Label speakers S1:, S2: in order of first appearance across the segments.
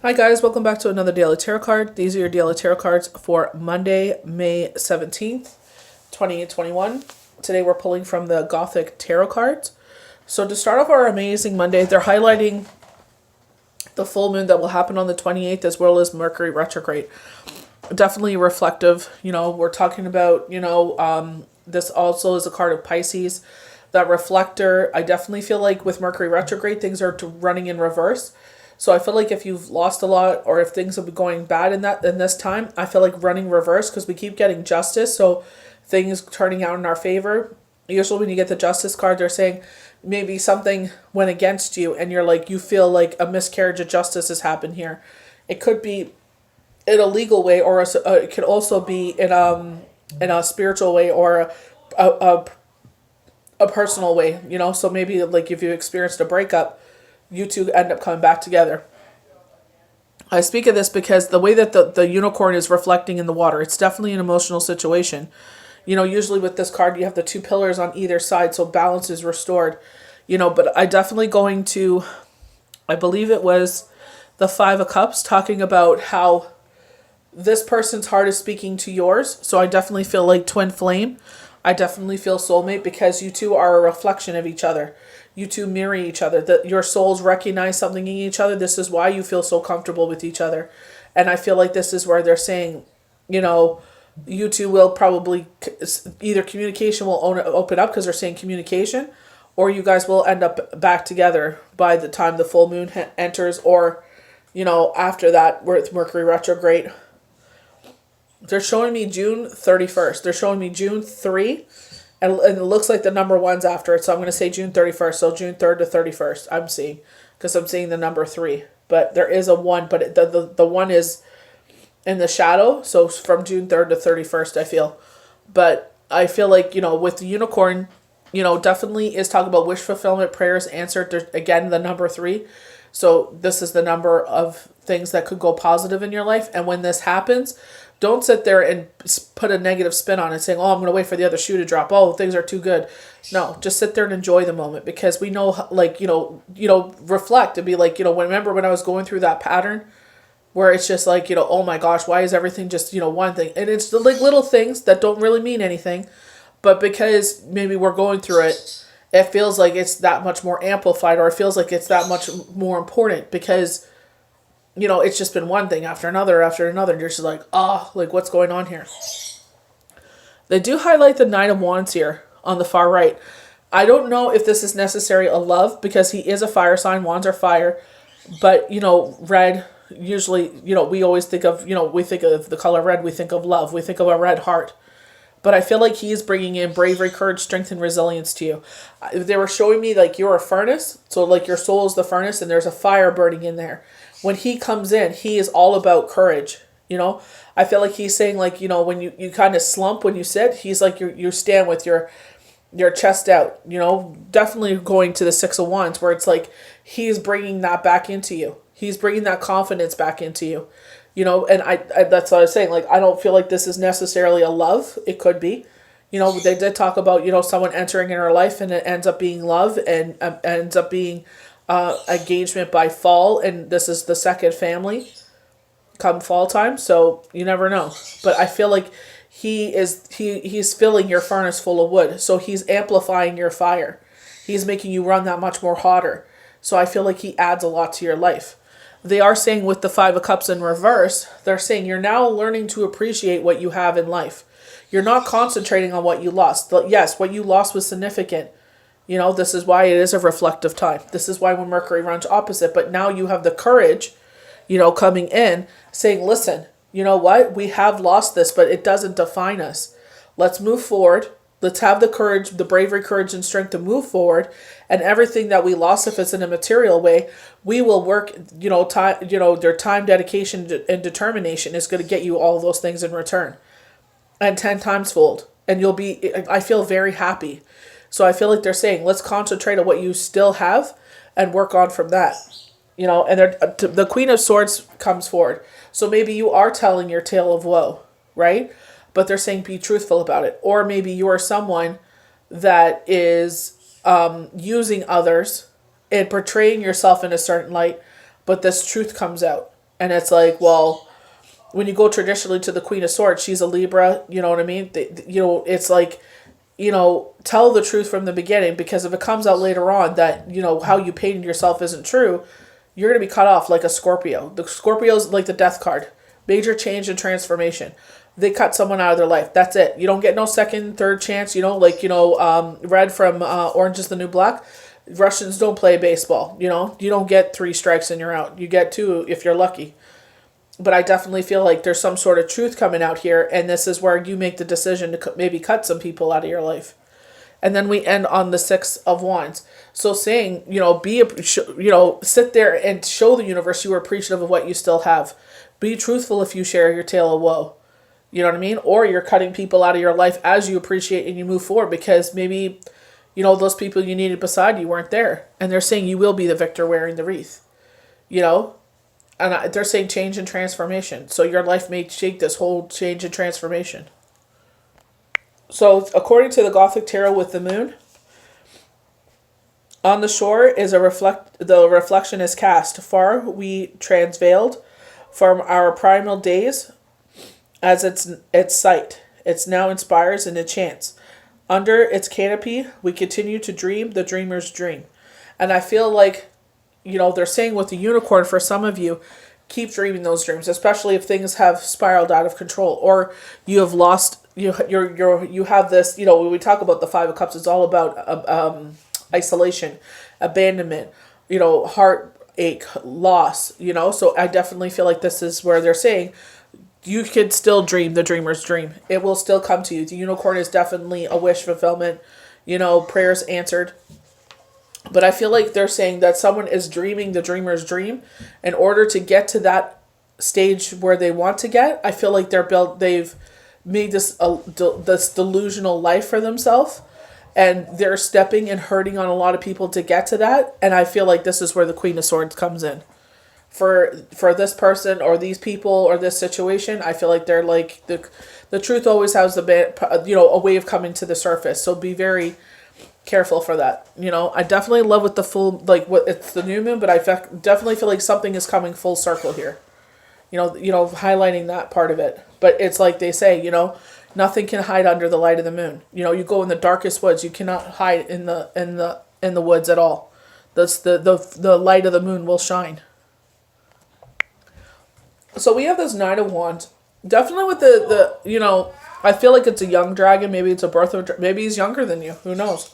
S1: Hi guys, welcome back to another daily tarot card. These are your daily tarot cards for Monday, May 17th, 2021. Today we're pulling from the Gothic tarot cards. So to start off our amazing Monday, they're highlighting the full moon that will happen on the 28th as well as Mercury retrograde. Definitely reflective. We're talking about, this also is a card of Pisces. That reflector, I definitely feel like with Mercury retrograde, things are running in reverse. So I feel like if you've lost a lot or if things have been going bad in this time, I feel like running reverse because we keep getting justice. So things turning out in our favor. Usually when you get the justice card, they're saying maybe something went against you and you feel like a miscarriage of justice has happened here. It could be in a legal way, or it could also be in a spiritual way, or a personal way. So maybe like if you experienced a breakup, you two end up coming back together. I speak of this because the way that the unicorn is reflecting in the water, it's definitely an emotional situation. Usually with this card, you have the two pillars on either side, so balance is restored. But I definitely going to, I believe it was the Five of Cups, talking about how this person's heart is speaking to yours. So I definitely feel like twin flame. I definitely feel soulmate because you two are a reflection of each other. You two mirror each other. That your souls recognize something in each other. This is why you feel so comfortable with each other. And I feel like this is where they're saying, you two will probably, either communication will open up because they're saying communication, or you guys will end up back together by the time the full moon enters, or, after that with Mercury retrograde. They're showing me June 31st. They're showing me June 3. And it looks like the number 1's after it. So I'm going to say June 31st. So June 3rd to 31st I'm seeing. Because I'm seeing the number 3. But there is a 1. But the 1 is in the shadow. So from June 3rd to 31st I feel. But I feel like, with the unicorn, definitely is talking about wish fulfillment, prayers answered. There's, again, the number 3. So this is the number of things that could go positive in your life. And when this happens, don't sit there and put a negative spin on it saying, oh, I'm going to wait for the other shoe to drop. Oh, things are too good. No, just sit there and enjoy the moment, because we know, reflect and be like, remember when I was going through that pattern where it's just like, oh my gosh, why is everything just, one thing? And it's the little things that don't really mean anything, but because maybe we're going through it, it feels like it's that much more amplified, or it feels like it's that much more important because it's just been one thing after another after another. You're just like, what's going on here? They do highlight the Nine of Wands here on the far right. I don't know if this is necessary a love, because he is a fire sign. Wands are fire. But, red, usually, we always think of, we think of the color red. We think of love. We think of a red heart. But I feel like he is bringing in bravery, courage, strength, and resilience to you. They were showing me like you're a furnace. So like your soul is the furnace and there's a fire burning in there. When he comes in, he is all about courage. I feel like he's saying like, when you kind of slump when you sit, he's like you stand with your chest out, definitely going to the Six of Wands, where it's like he's bringing that back into you. He's bringing that confidence back into you. And I that's what I was saying. Like, I don't feel like this is necessarily a love. It could be. They did talk about, someone entering in her life and it ends up being love, and ends up being engagement by fall. And this is the second family come fall time. So you never know. But I feel like he's filling your furnace full of wood. So he's amplifying your fire. He's making you run that much more hotter. So I feel like he adds a lot to your life. They are saying with the Five of Cups in reverse, they're saying you're now learning to appreciate what you have in life. You're not concentrating on what you lost. Yes, what you lost was significant. This is why it is a reflective time. This is why when Mercury runs opposite. But now you have the courage, coming in, saying, listen, you know what? We have lost this, but it doesn't define us. Let's move forward. Let's have the courage, the bravery, courage, and strength to move forward. And everything that we lost, if it's in a material way, we will work, their time, dedication, and determination is going to get you all those things in return. And 10 times fold. And you'll be, I feel very happy. So I feel like they're saying, let's concentrate on what you still have and work on from that. And the Queen of Swords comes forward. So maybe you are telling your tale of woe, right? But they're saying be truthful about it. Or maybe you are someone that is using others and portraying yourself in a certain light, but this truth comes out. And it's like, well, when you go traditionally to the Queen of Swords, she's a Libra, you know what I mean? It's like, tell the truth from the beginning, because if it comes out later on that, how you painted yourself isn't true, you're going to be cut off like a Scorpio. The Scorpio's like the death card. Major change and transformation. They cut someone out of their life. That's it. You don't get no second, third chance. Red from Orange is the New Black. Russians don't play baseball. You don't get 3 strikes and you're out. You get 2 if you're lucky. But I definitely feel like there's some sort of truth coming out here, and this is where you make the decision to maybe cut some people out of your life. And then we end on the 6 of Wands. So saying, sit there and show the universe you are appreciative of what you still have. Be truthful if you share your tale of woe. You know what I mean? Or you're cutting people out of your life as you appreciate and you move forward, because maybe, those people you needed beside you weren't there. And they're saying you will be the victor wearing the wreath. And they're saying change and transformation. So your life may take this whole change and transformation. So according to the Gothic Tarot with the moon, on the shore is the reflection is cast. Far we transveiled from our primal days as its sight. It now inspires and enchants. Under its canopy, we continue to dream the dreamer's dream. And I feel like, they're saying with the unicorn, for some of you, keep dreaming those dreams, especially if things have spiraled out of control, or you have lost, you have this, when we talk about the 5 of Cups, it's all about isolation, abandonment, heartache, loss, so I definitely feel like this is where they're saying you could still dream the dreamer's dream. It will still come to you. The unicorn is definitely a wish fulfillment, prayers answered. But I feel like they're saying that someone is dreaming the dreamer's dream in order to get to that stage where they want to get. I feel like they've made this delusional life for themselves, and they're stepping and hurting on a lot of people to get to that. And I feel like this is where the Queen of Swords comes in. For this person or these people or this situation, I feel like they're like the truth always has a way of coming to the surface. So be very careful for that. I definitely love with the full, it's the new moon, but I definitely feel like something is coming full circle here. Highlighting that part of it. But it's like they say, nothing can hide under the light of the moon. You go in the darkest woods, you cannot hide in the woods at all. The light of the moon will shine. So we have this 9 of Wands. Definitely with the I feel like it's a young dragon. Maybe it's a birth of, maybe he's younger than you. Who knows?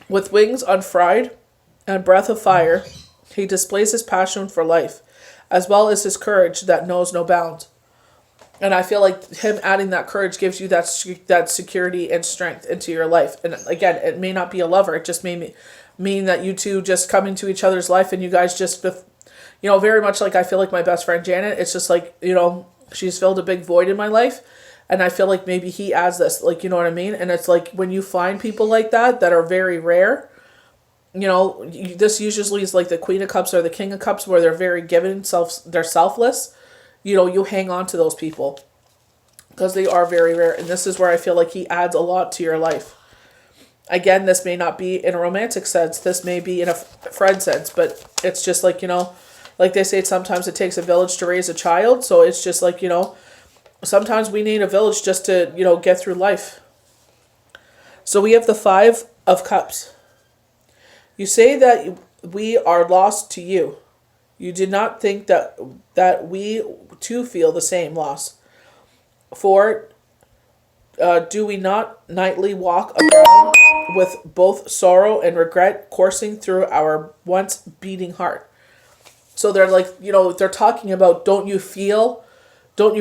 S1: With wings unfried and breath of fire, he displays his passion for life, as well as his courage that knows no bounds. And I feel like him adding that courage gives you that security and strength into your life. And again, it may not be a lover. It just may mean that you two just come into each other's life and you guys just, very much like I feel like my best friend Janet. It's just like, she's filled a big void in my life. And I feel like maybe he adds this, you know what I mean? And it's like when you find people like that are very rare, this usually is like the Queen of Cups or the King of Cups, where they're very given, they're selfless. You hang on to those people because they are very rare. And this is where I feel like he adds a lot to your life. Again, this may not be in a romantic sense. This may be in a friend sense, but it's just like, like they say, sometimes it takes a village to raise a child. So it's just like, sometimes we need a village just to, get through life. So we have the 5 of Cups. You say that we are lost to you. You did not think that we too feel the same loss. For do we not nightly walk around with both sorrow and regret coursing through our once beating heart? So they're like, they're talking about, don't you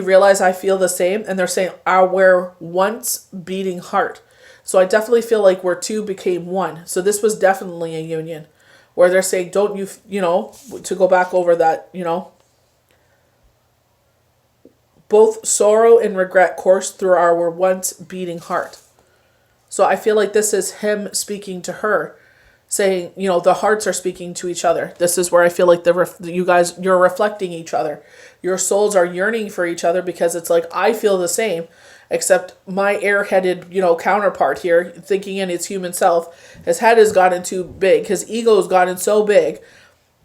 S1: realize I feel the same? And they're saying our once beating heart. So I definitely feel like where 2 became 1. So this was definitely a union where they're saying, don't you, to go back over that, both sorrow and regret course through our once beating heart. So I feel like this is him speaking to her, saying, the hearts are speaking to each other. This is where I feel like you're reflecting each other. Your souls are yearning for each other, because it's like, I feel the same, except my airheaded, counterpart here, thinking in his human self, his head has gotten too big. His ego has gotten so big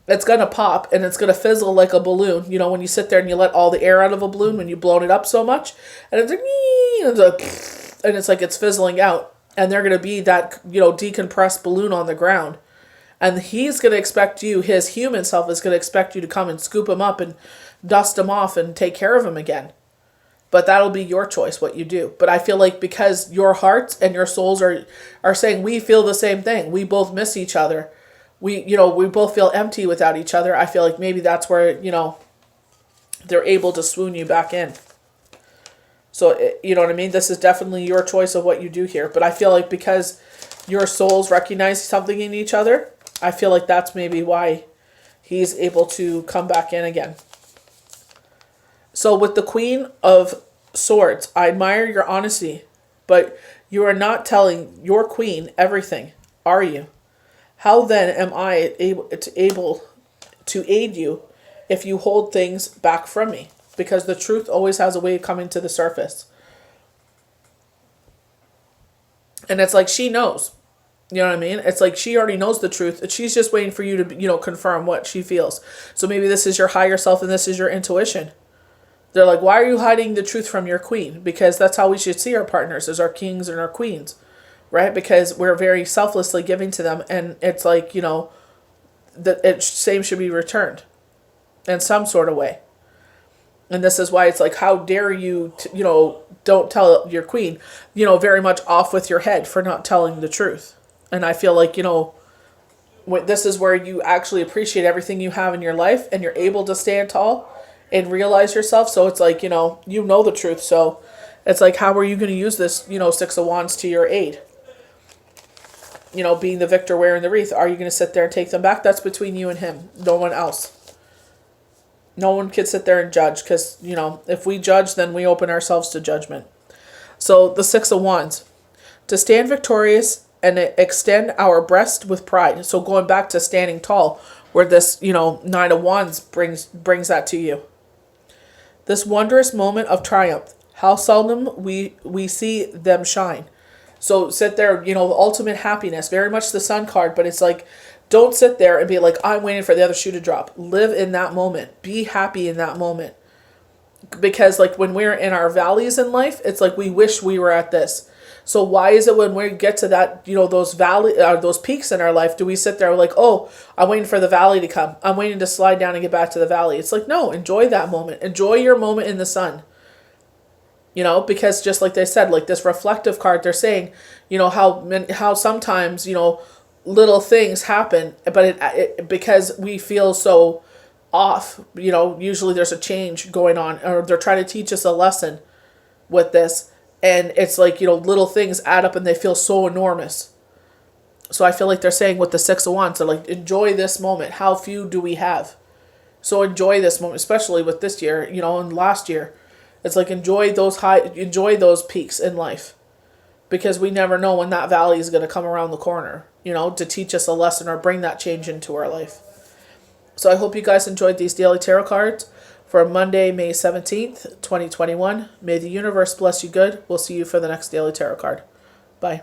S1: it's going to pop and it's going to fizzle like a balloon. You know, when you sit there and you let all the air out of a balloon when you've blown it up so much, and it's like, and it's like it's fizzling out. And they're going to be that, you know, decompressed balloon on the ground. And he's going to expect you, his human self is going to expect you to come and scoop him up and dust him off and take care of him again. But that'll be your choice what you do. But I feel like because your hearts and your souls are saying we feel the same thing. We both miss each other. We both feel empty without each other. I feel like maybe that's where, you know, they're able to swoon you back in. So, you know what I mean? This is definitely your choice of what you do here. But I feel like because your souls recognize something in each other, I feel like that's maybe why he's able to come back in again. So with the Queen of Swords, I admire your honesty, but you are not telling your queen everything, are you? How then am I able to aid you if you hold things back from me? Because the truth always has a way of coming to the surface. And it's like she knows. You know what I mean? It's like she already knows the truth. She's just waiting for you to, you know, confirm what she feels. So maybe this is your higher self and this is your intuition. They're like, why are you hiding the truth from your queen? Because that's how we should see our partners, as our kings and our queens. Right? Because we're very selflessly giving to them. And it's like, you know, the same should be returned in some sort of way. And this is why it's like, how dare you, you know, don't tell your queen, you know, very much off with your head for not telling the truth. And I feel like, you know, this is where you actually appreciate everything you have in your life and you're able to stand tall and realize yourself. So it's like, you know the truth. So it's like, how are you going to use this, you know, Six of Wands to your aid? You know, being the victor wearing the wreath. Are you going to sit there and take them back? That's between you and him. No one else. No one can sit there and judge because, you know, if we judge, then we open ourselves to judgment. So the Six of Wands. To stand victorious and extend our breast with pride. So going back to standing tall, where this, you know, Nine of Wands brings that to you. This wondrous moment of triumph. How seldom we see them shine. So sit there, you know, ultimate happiness. Very much the Sun card, but it's like, don't sit there and be like, I'm waiting for the other shoe to drop. Live in that moment. Be happy in that moment. Because like when we're in our valleys in life, it's like we wish we were at this. So why is it when we get to that, you know, those peaks in our life, do we sit there like, oh, I'm waiting for the valley to come. I'm waiting to slide down and get back to the valley. It's like, no, enjoy that moment. Enjoy your moment in the sun. You know, because just like they said, like this reflective card, they're saying, you know, how sometimes, you know, little things happen, but it because we feel so off, you know, usually there's a change going on, or they're trying to teach us a lesson with this. And it's like, you know, little things add up and they feel so enormous. So I feel like they're saying with the Six of Wands, they're like, enjoy this moment. How few do we have? So enjoy this moment, especially with this year, you know, and last year. It's like, enjoy those peaks in life. Because we never know when that valley is going to come around the corner, you know, to teach us a lesson or bring that change into our life. So I hope you guys enjoyed these daily tarot cards for Monday, May 17th, 2021. May the universe bless you good. We'll see you for the next daily tarot card. Bye.